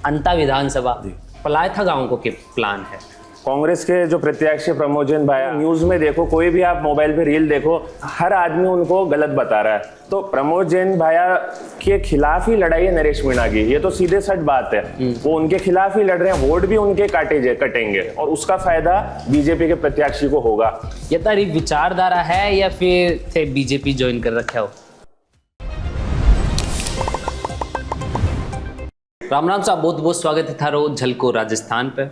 अंता विधानसभा पलायथा गांव को क्या प्लान है? कांग्रेस के जो प्रत्याशी प्रमोदजन भाई, न्यूज में देखो, कोई भी आप मोबाइल पे रील देखो, हर आदमी उनको गलत बता रहा है। तो प्रमोदजन भाया के खिलाफ ही लड़ाई है नरेश मीणा की, ये तो सीधे सच बात है। वो उनके खिलाफ ही लड़ रहे हैं, वोट भी उनके कटेंगे और उसका फायदा बीजेपी के प्रत्याशी को होगा। ये तारी विचारधारा है या फिर थे बीजेपी ज्वाइन कर रखा हो? राम राम साहब, बहुत बहुत स्वागत है थारो झलको राजस्थान पे।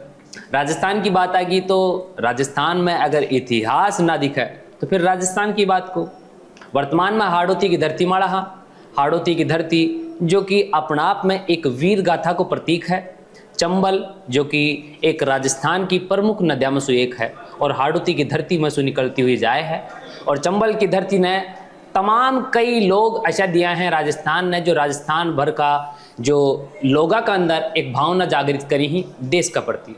राजस्थान की बात आ गई तो राजस्थान में अगर इतिहास ना दिखे तो फिर राजस्थान की बात को। वर्तमान में हाड़ौती की धरती माड़ा, हाड़ौती की धरती जो कि अपना आप में एक वीर गाथा को प्रतीक है। चंबल जो कि एक राजस्थान की प्रमुख नदियों में से एक है और हाड़ौती की धरती में से निकलती हुई जाए है। और चंबल की धरती ने तमाम कई लोग ऐसा दिया है राजस्थान ने, जो राजस्थान भर का जो लोगों का अंदर एक भावना जागृत करी ही देश का प्रति।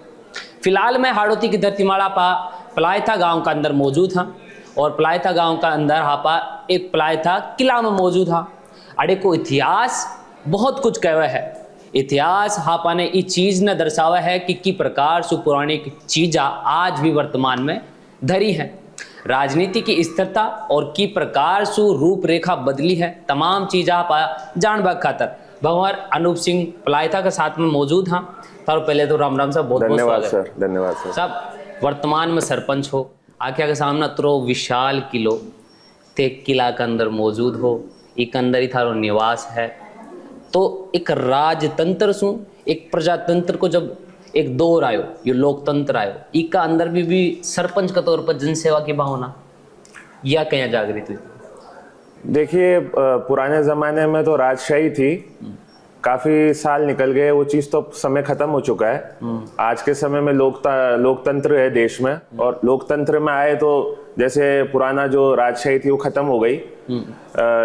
फिलहाल मैं हाड़ौती की धरती माड़ा पा पलायथा गांव का अंदर मौजूद हाँ और पलायथा गांव का अंदर हापा एक पलायथा किला में मौजूद हाँ। अड़े को इतिहास बहुत कुछ कहवा है। इतिहास हापा ने इस चीज़ ने दर्शावा है कि प्रकार से पौराणिक चीज़ा आज भी वर्तमान में धरी है। राजनीति की स्थिरता और की प्रकार से रूपरेखा बदली है, तमाम चीज़ आप जानबा खातर भंवर अनूप सिंह पलायथा के साथ में मौजूद हाँ। तो पहले तो राम राम साहब, बहुत बहुत धन्यवाद स्वागत सर। धन्यवाद सर। साहब, वर्तमान में सरपंच हो, आख्या के सामने तो विशाल किलो ते किला के अंदर मौजूद हो, एक अंदर ही थारो निवास है। तो एक राजतंत्र सु एक प्रजातंत्र को जब एक दौर आयो, ये लोकतंत्र आयो, इका अंदर भी सरपंच के तौर पर जनसेवा की भावना या कहीं जागृत हुई? देखिए, पुराने जमाने में तो राजशाही थी, काफी साल निकल गए, वो चीज तो समय खत्म हो चुका है। आज के समय में लोकतंत्र है देश में, और लोकतंत्र में आए तो जैसे पुराना जो राजशाही थी वो खत्म हो गई।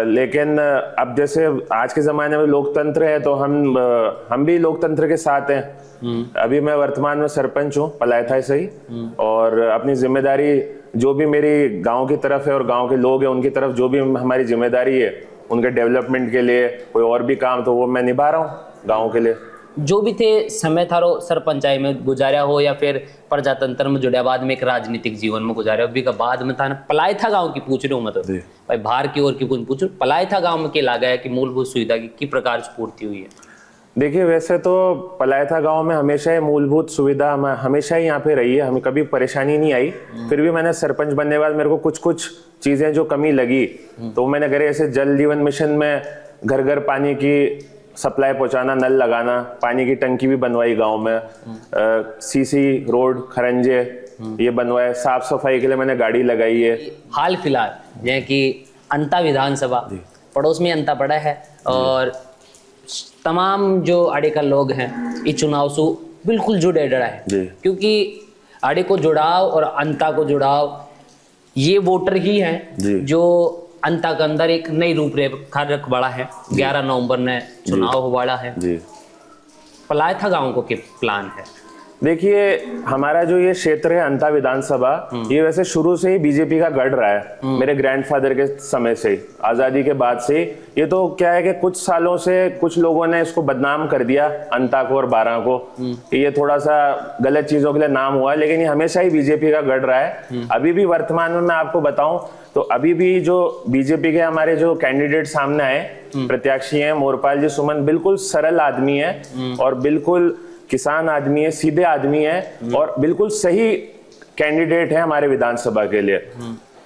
लेकिन अब जैसे आज के जमाने में लोकतंत्र है तो हम भी लोकतंत्र के साथ हैं। अभी मैं वर्तमान में सरपंच हूँ पलायथा से ही, और अपनी जिम्मेदारी जो भी मेरी गांव की तरफ है और गांव के लोग हैं उनकी तरफ जो भी हमारी जिम्मेदारी है उनके डेवलपमेंट के लिए, कोई और भी काम तो वो मैं निभा रहा हूँ गांव के लिए। जो भी थे समय थारो सरपंचाई में गुजारा हो या फिर प्रजातंत्र में जुड़े बाद में एक राजनीतिक जीवन में गुजारा हो, भी का बाद में था पलायथा गांव की पूछ रहे हूँ मैं तो भाई, बाहर की ओर की कुछ पूछ रहा हूँ, पलायथा गांव में क्या लगा है कि मूलभूत सुविधा की प्रकार से पूर्ति हुई है? देखिए, वैसे तो पलायथा गांव में हमेशा ही मूलभूत सुविधा हमेशा ही यहाँ पे रही है, हमें कभी परेशानी नहीं आई। फिर भी मैंने सरपंच बनने के बाद मेरे को कुछ चीजें जो कमी लगी तो मैंने करे, ऐसे जल जीवन मिशन में घर घर पानी की सप्लाई पहुंचाना, नल लगाना, पानी की टंकी भी बनवाई गांव में, सीसी रोड खरंजे ये बनवाए, साफ सफाई के लिए मैंने गाड़ी लगाई है। हाल फिलहाल जैसे कि अंता विधानसभा पड़ोस में अंता पड़ा है और तमाम जो आड़े का लोग हैं इस चुनाव से बिल्कुल जुड़े डरा है, क्योंकि आड़े को जुड़ाव और अंता को जुड़ाव ये वोटर ही हैं जो अंता के अंदर एक नई रूपरेखा रख बड़ा है। 11 नवंबर ने चुनाव हो बड़ा है। पलायथा गांव को क्या प्लान है? देखिए, हमारा जो ये क्षेत्र है अंता विधानसभा, ये वैसे शुरू से ही बीजेपी का गढ़ रहा है। मेरे ग्रैंडफादर के समय से ही, आजादी के बाद से ये तो क्या है कि कुछ सालों से कुछ लोगों ने इसको बदनाम कर दिया, अंता को और बारां को, ये थोड़ा सा गलत चीजों के लिए नाम हुआ है, लेकिन ये हमेशा ही बीजेपी का गढ़ रहा है। अभी भी वर्तमान में मैं आपको बताऊं तो अभी भी जो बीजेपी के हमारे जो कैंडिडेट सामने आए प्रत्याशी हैं, मोरपाल जी सुमन बिल्कुल सरल आदमी है और बिल्कुल किसान आदमी है, सीधे आदमी है और बिल्कुल सही कैंडिडेट है हमारे विधानसभा के लिए,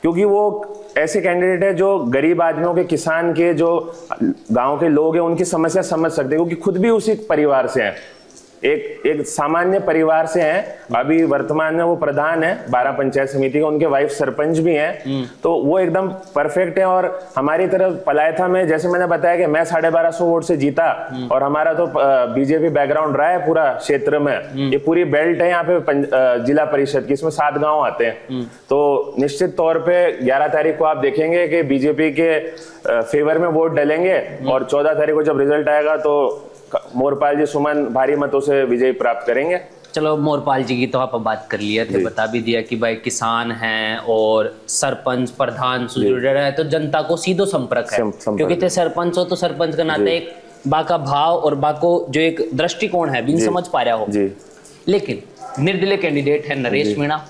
क्योंकि वो ऐसे कैंडिडेट है जो गरीब आदमियों के, किसान के, जो गांव के लोग हैं उनकी समस्या समझ सकते हैं, क्योंकि खुद भी उसी परिवार से हैं, एक सामान्य परिवार से हैं। अभी वर्तमान में वो प्रधान है 12 पंचायत समिति के, उनके वाइफ सरपंच भी हैं, तो वो एकदम परफेक्ट है। और हमारी तरफ पलायथा में जैसे मैंने बताया कि मैं 1250 वोट से जीता और हमारा तो बीजेपी बैकग्राउंड रहा है पूरा क्षेत्र में। ये पूरी बेल्ट है यहाँ पे जिला परिषद की, इसमें 7 गाँव आते हैं। तो निश्चित तौर पर 11 तारीख को आप देखेंगे कि बीजेपी के फेवर में वोट डलेंगे और 14 तारीख को जब रिजल्ट आएगा तो मोरपाल जी सुमन भारी मतों से विजय प्राप्त करेंगे। चलो, मोरपाल जी की तो आप बात कर लिया थे, बता भी दिया कि भाई किसान हैं और सरपंच प्रधान से जुड़े रहे तो जनता को सीधो संपर्क है, क्योंकि ते सरपंच हो तो सरपंच के नाते एक बाका भाव और बाको जो एक दृष्टिकोण है बिन जी। समझ पा रहा हो, जी लेकिन निर्दलीय कैंडिडेट है नरेश मीणा,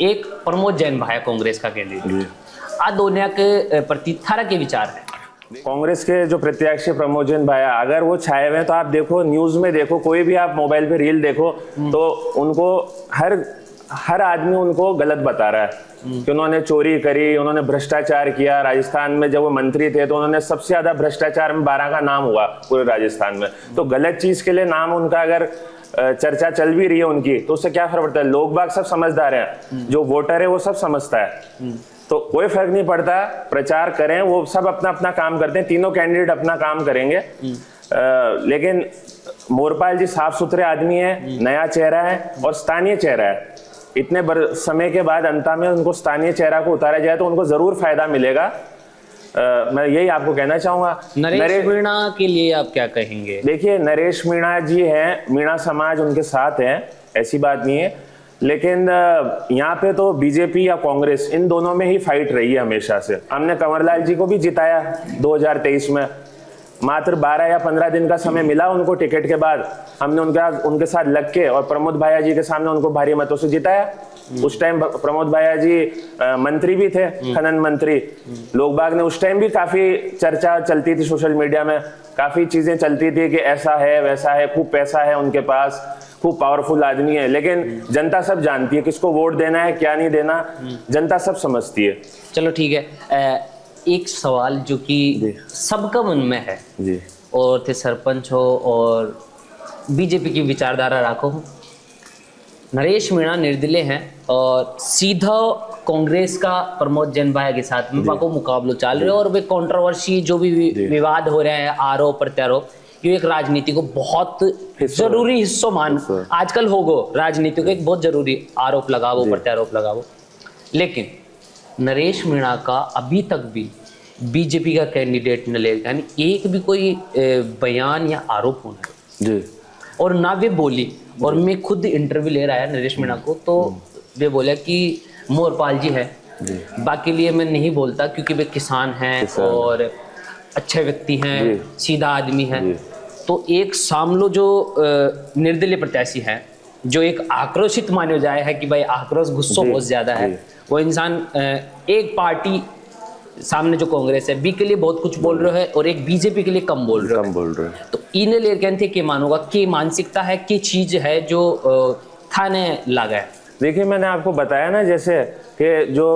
एक प्रमोद जैन भाई कांग्रेस का कैंडिडेट। जी आ दोनों के प्रति थारा के विचार है? कांग्रेस के जो प्रत्याशी प्रमोद जैन भाई अगर वो छाए हुए हैं तो आप देखो न्यूज में देखो, कोई भी आप मोबाइल पे रील देखो तो उनको हर आदमी उनको गलत बता रहा है कि उन्होंने चोरी करी, उन्होंने भ्रष्टाचार किया। राजस्थान में जब वो मंत्री थे तो उन्होंने सबसे ज्यादा भ्रष्टाचार में 12 का नाम हुआ पूरे राजस्थान में। तो गलत चीज के लिए नाम उनका अगर चर्चा चल भी रही है उनकी तो उससे क्या फर्क पड़ता है? लोग बाग सब समझदार हैं, जो वोटर है वो सब समझता है, तो कोई फर्क नहीं पड़ता। प्रचार करें, वो सब अपना अपना काम करते हैं, तीनों कैंडिडेट अपना काम करेंगे। लेकिन मोरपाल जी साफ सुथरे आदमी है, नया चेहरा है और स्थानीय चेहरा है। इतने समय के बाद अंत में उनको स्थानीय चेहरा को उतारा जाए तो उनको जरूर फायदा मिलेगा। मैं यही आपको कहना चाहूंगा। नरेश मीणा के लिए आप क्या कहेंगे? देखिए नरेश मीणा जी हैं, मीणा समाज उनके साथ है, ऐसी बात नहीं है, लेकिन यहाँ पे तो बीजेपी या कांग्रेस इन दोनों में ही फाइट रही है हमेशा से। हमने कंवरलाल जी को भी जिताया 2023 में, मात्र 12 या 15 दिन का समय मिला उनको टिकट के बाद, हमने उनके साथ लग के और प्रमोद भाया जी के सामने उनको भारी मतों से जिताया। उस टाइम प्रमोद भाया जी मंत्री भी थे, खनन मंत्री। लोग बाग ने उस टाइम भी काफी चर्चा चलती थी सोशल मीडिया में, काफी चीजें चलती थी कि ऐसा है वैसा है, खूब पैसा है उनके पास, खूब पावरफुल आदमी है। लेकिन जनता सब जानती है किसको वोट देना है क्या नहीं देना, जनता सब समझती है। चलो ठीक है, एक सवाल जो कि सबका मन में है जी, और थे सरपंच हो और बीजेपी की विचारधारा रखो, नरेश मीणा निर्दलीय हैं और सीधा कांग्रेस का प्रमोद जैन भाई के साथ में बाको मुकाबलो चल रहे हो और वे कंट्रोवर्सी जो भी विवाद हो रहे हैं, आरोप प्रत्यारोप, ये एक राजनीति को बहुत जरूरी हिस्सा मान आजकल होगो, राजनीति को एक बहुत जरूरी आरोप लगावो प्रत्यारोप लगावो। लेकिन नरेश मीणा का अभी तक भी बीजेपी का कैंडिडेट न ले, यानी एक भी कोई बयान या आरोप होना जी, और ना वे बोली। और मैं खुद इंटरव्यू ले रहा है नरेश मीणा को, तो वे बोला कि मोरपाल जी है, बाकी लिए मैं नहीं बोलता क्योंकि वे किसान हैं और अच्छे व्यक्ति हैं, सीधा आदमी है। तो एक सामलो जो निर्दलीय प्रत्याशी है, जो एक आक्रोशित माने जाए है कि भाई आक्रोश गुस्सा बहुत ज्यादा है, वो इंसान एक पार्टी सामने जो कांग्रेस है बी के लिए बहुत कुछ बोल रहे हैं और एक बीजेपी के लिए कम बोल रहे हैं। तो इन्हें ले कहते कि मानोगा कि मानसिकता है कि चीज है जो थाने लगा है। देखिए मैंने आपको बताया ना जैसे कि जो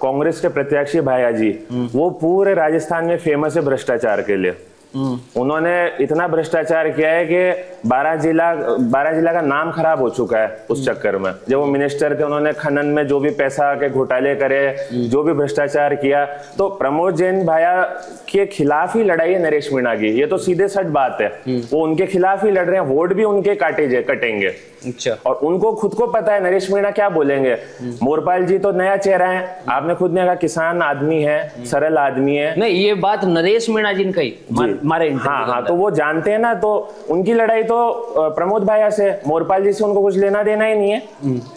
कांग्रेस के प्रत्याशी भाया जी वो पूरे राजस्थान में फेमस है भ्रष्टाचार के लिए। उन्होंने इतना भ्रष्टाचार किया है कि 12 जिला का नाम खराब हो चुका है उस चक्कर में। जब वो मिनिस्टर थे उन्होंने खनन में जो भी पैसा के घोटाले करे, जो भी भ्रष्टाचार किया, तो प्रमोद जैन भाया के खिलाफ ही लड़ाई है नरेश मीणा की। ये तो सीधे सच बात है, वो उनके खिलाफ ही लड़ रहे हैं, वोट भी उनके कटेंगे। अच्छा। और उनको खुद को पता है नरेश मीणा क्या बोलेंगे। मोरपाल जी तो नया चेहरा है, आपने खुद ने कहा किसान आदमी है, सरल आदमी है। नहीं, ये बात नरेश मीणा जी ने कही हमारे हाँ, तो वो जानते हैं ना, तो उनकी लड़ाई तो प्रमोद भाया से, मोरपाल जी से उनको कुछ लेना देना ही नहीं है।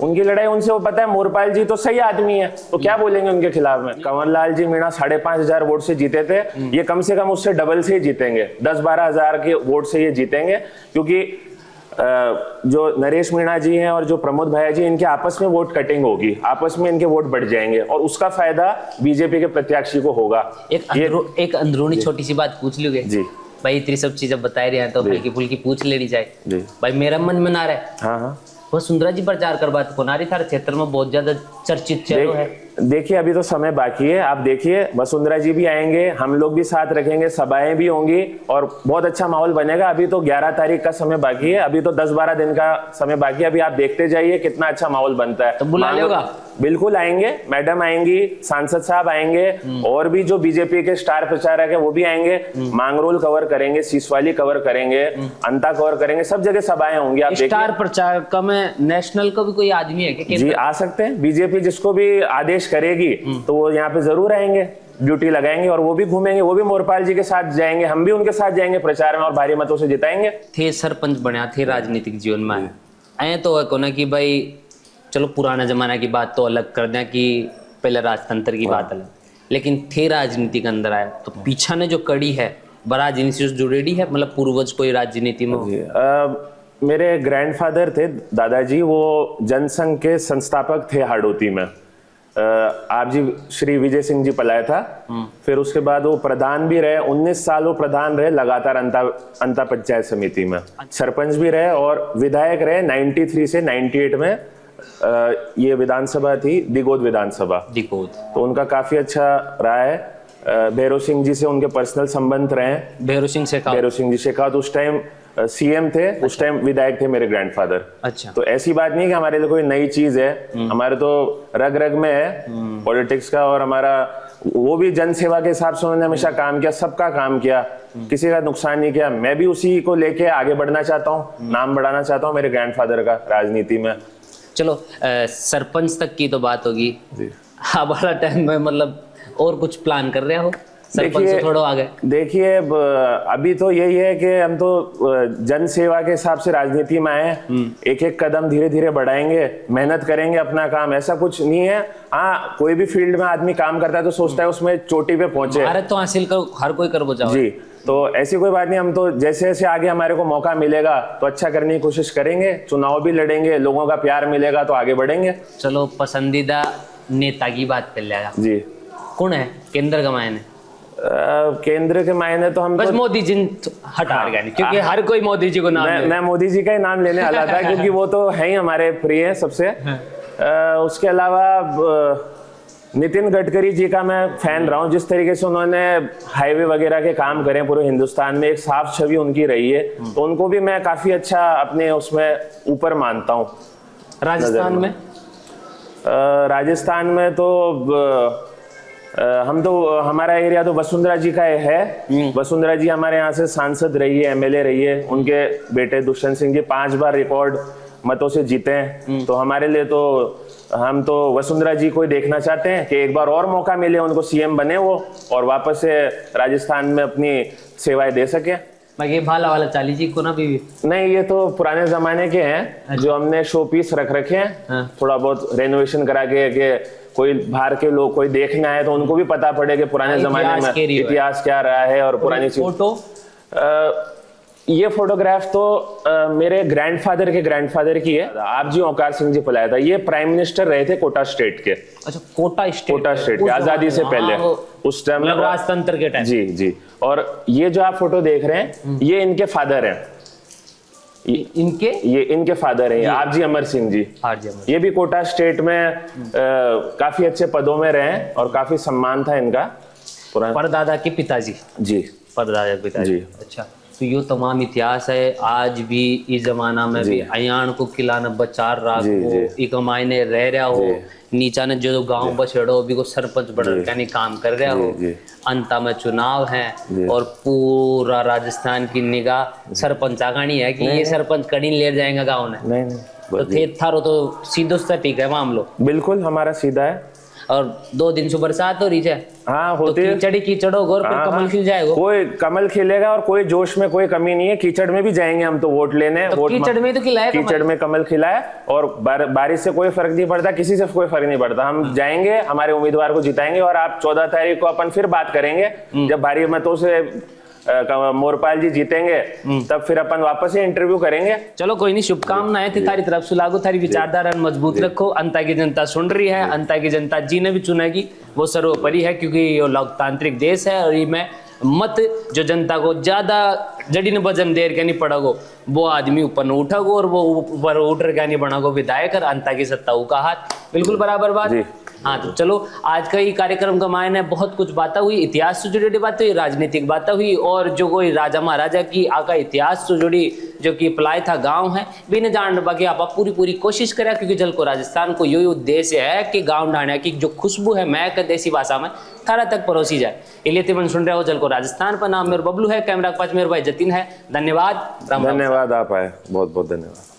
उनकी लड़ाई उनसे, वो पता है मोरपाल जी तो सही आदमी है, तो क्या बोलेंगे उनके खिलाफ में। कंवरलाल जी मीणा 5,500 वोट से जीते थे, ये कम से कम उससे डबल से ही जीतेंगे, 10-12 हजार के वोट से ये जीतेंगे। क्योंकि जो नरेश मीणा जी हैं और जो प्रमोद भाया जी, इनके आपस में वोट कटिंग होगी, आपस में इनके वोट बढ़ जाएंगे और उसका फायदा बीजेपी के प्रत्याशी को होगा। एक अंदरूनी छोटी सी बात पूछ लोगे जी भाई, इतनी सब चीजें बता रहे हैं तो हल्की फुल्की पूछ लेनी चाहिए भाई। मेरा मन में ना रहे, हाँ, वो सुंदरा जी प्रचार कर बात को नारी थारे क्षेत्र में बहुत ज्यादा चर्चित चलो है। देखिए अभी तो समय बाकी है, आप देखिए वसुंधरा जी भी आएंगे, हम लोग भी साथ रखेंगे, सभाएं भी होंगी और बहुत अच्छा माहौल बनेगा। अभी तो 11 तारीख का समय बाकी है, अभी तो 10-12 दिन का समय बाकी है। अभी आप देखते जाइए कितना अच्छा माहौल बनता है। तो बुला लेगा, बिल्कुल आएंगे, मैडम आएंगी, सांसद साहब आएंगे और भी जो बीजेपी के स्टार प्रचारक है वो भी आएंगे। मांगरोल कवर करेंगे, सीसवाली कवर करेंगे, अंता कवर करेंगे, सब जगह सभाएं होंगी। आप स्टार प्रचारक में नेशनल का भी कोई आदमी है क्या? जी आ सकते हैं, बीजेपी जिसको भी आदेश करेगी तो वो यहाँ पे जरूर आएंगे, ड्यूटी लगाएंगे और वो भी घूमेंगे, वो भी मोरपाल जी के साथ जाएंगे, हम भी उनके साथ जाएंगे प्रचार में और भारी मतों से जिताएंगे। थे सरपंच बना थे राजनीतिक जीवन में आए तो को ना कि भाई चलो पुराना जमाना की बात तो अलग कर दें कि पहले राजतंत्र की बात अलग, लेकिन थे राजनीति के अंदर आए तो पीछा ने जो कड़ी है राजनीति से जुड़ेड़ी है, मतलब पूर्वज कोई राजनीति में हो? मेरे ग्रैंडफादर थे, दादाजी, वो जनसंघ के संस्थापक थे हाड़ौती में। आप जी श्री विजय सिंह जी पलाया था, फिर उसके बाद वो प्रधान भी रहे, 19 साल वो प्रधान रहे लगातार अंता पंचायत समिति में, सरपंच भी रहे और विधायक रहे 93 से 98 में। ये विधानसभा थी दिगोद विधानसभा, दिगोद, तो उनका काफी अच्छा रहा है। भैरव सिंह जी से उनके पर्सनल संबंध रहे। भैरव सिंह शेखावत उस टाइम सीएम थे, उस टाइम विधायक थे मेरे ग्रैंडफादर। अच्छा, तो ऐसी बात नहीं कि हमारे लिए कोई नई चीज है, हमारे तो रग रग में है पॉलिटिक्स का। और हमारा वो भी जन सेवा के हिसाब से उन्होंने हमेशा काम किया, सबका काम किया, किसी का नुकसान नहीं किया। मैं भी उसी को लेके आगे बढ़ना चाहता हूँ, नाम बढ़ाना चाहता हूँ मेरे ग्रैंडफादर का राजनीति में। चलो सरपंच तक की तो बात होगी, अब वाला टाइम में मतलब और कुछ प्लान कर रहे हो सरपंच से थोड़ा आगे? देखिए अभी तो यही है कि हम तो जन सेवा के हिसाब से राजनीति में आए, एक एक कदम धीरे धीरे बढ़ाएंगे, मेहनत करेंगे अपना काम, ऐसा कुछ नहीं है। हाँ, कोई भी फील्ड में आदमी काम करता है तो सोचता है उसमें चोटी पे पहुंचे, भारत तो हासिल कर हर कोई कर जाओ जी। तो ऐसी कोई बात नहीं, हम तो जैसे जैसे आगे हमारे को मौका मिलेगा तो अच्छा करने की कोशिश करेंगे, चुनाव भी लड़ेंगे, लोगों का प्यार मिलेगा तो आगे बढ़ेंगे। चलो पसंदीदा नेता की बात कर लिया जी, कौन है केंद्र का मायने? केंद्र के मायने तो हम बस तो मोदी जी हटा गए, क्योंकि हर कोई मोदी जी को नाम मैं मोदी जी का ही नाम लेने वाला था क्योंकि वो तो है ही हमारे प्रिय सबसे। उसके अलावा नितिन गडकरी जी का मैं फैन रहा हूँ, जिस तरीके से उन्होंने हाईवे वगैरह के काम करे पूरे हिंदुस्तान में, एक साफ छवि उनकी रही है, तो उनको भी मैं काफी अच्छा अपने उसमें ऊपर मानता हूँ। राजस्थान में? राजस्थान में तो हम तो हमारा एरिया तो वसुंधरा जी का है। वसुंधरा जी हमारे यहाँ से सांसद रही है, एमएलए रही है, उनके बेटे दुष्यंत सिंह जी 5 बार रिकॉर्ड मतों से जीते हैं। तो हमारे लिए तो हम तो वसुंधरा जी को ही देखना चाहते हैं कि एक बार और मौका मिले उनको, सीएम बने वो और वापस से राजस्थान में अपनी सेवाएं दे सके। ये भाला वाला चाली जी को ना भी नहीं, ये तो पुराने जमाने के हैं जो हमने शो पीस रख रखे हैं, थोड़ा बहुत रेनोवेशन करा के कोई बाहर के लोग कोई देखना है तो उनको भी पता पड़े कि पुराने जमाने में इतिहास क्या रहा है और पुरानी चीज। फोटो ये फोटोग्राफ तो मेरे ग्रैंडफादर के ग्रैंडफादर की है, आप जी ओंकार सिंह जी पलाया था। ये प्राइम मिनिस्टर रहे थे कोटा स्टेट के। अच्छा, कोटा स्टेट के आजादी से पहले, उस टाइम राजतंत्र के टाइम। जी जी। और ये जो आप फोटो देख रहे हैं ये इनके फादर हैं, ये इनके फादर हैं आप जी अमर सिंह जी। ये भी कोटा स्टेट में काफी अच्छे पदों में रहे और काफी सम्मान था इनका। परदादा के पिताजी जी, परदादा के पिताजी। अच्छा, तो ये तमाम इतिहास है, आज भी इस जमाना में भी अयान को किलाना बचार रहा हो, एक मायने रह रहा हो, नीचा ने जो गांव बछड़ो भी को सरपंच बढ़ यानी काम कर रहा हो। अंत में चुनाव है और पूरा राजस्थान की निगाह सरपंच आगानी है कि ये सरपंच कड़ी ले जाएगा गाँव ने। नहीं तो थे थारो तो सीधो ठीक है मामलो, बिल्कुल हमारा सीधा है। और 2 दिन से बरसात हो रही है। हाँ, होती है। कीचड़ होगा और फिर कमल खिल जाएगा। कोई कमल खिलेगा और कोई जोश में कोई कमी नहीं है। कीचड़ में भी जाएंगे हम तो वोट लेने। तो कीचड़ में तो खिलाए, कीचड़ में कमल खिलाए और बारिश से कोई फर्क नहीं पड़ता, किसी से कोई फर्क नहीं पड़ता। हम जाएंगे, हमारे उम्मीदवार को जिताएंगे और आप 14 तारीख को अपन फिर बात करेंगे जब भारी मतों से मोरपाल जी जीतेंगे, तब फिर अपन वापस ही इंटरव्यू करेंगे। चलो कोई नहीं, शुभकामनाएं थी तारी तरफ से लागू, थारी विचारधारा मजबूत रखो। अंता की जनता सुन रही है, अंता की जनता जी ने भी चुनेगी, वो सर्वोपरि है क्योंकि ये लोकतांत्रिक देश है। और ये मैं मत जो जनता को ज्यादा जड़ी ने वजन देर के नहीं पड़ागो, वो आदमी ऊपर न उठागो और वो ऊपर उठ के नहीं बनागो विधायक और अंता की सत्ता का हाथ। बिल्कुल बराबर बात। हाँ, तो चलो आज का ये कार्यक्रम का मायने बहुत कुछ बातें हुई, इतिहास से जुड़ी बातें हुई, राजनीतिक बातें हुई और जो कोई राजा महाराजा की आका इतिहास से जुड़ी जो कि पलाय था गांव है भी ने जान बाकी आप पूरी कोशिश करें, क्योंकि जल को राजस्थान को यही उद्देश्य है कि गांव ढाणे की जो खुशबू है महक देसी भाषा में थारा तक परोसी जाए। इलिए मन सुन रहे हो जल को राजस्थान पर। नाम मेरे बबलू है, कैमरा के पास मेरे भाई जतिन है। धन्यवाद। धन्यवाद, आप आए, बहुत बहुत धन्यवाद।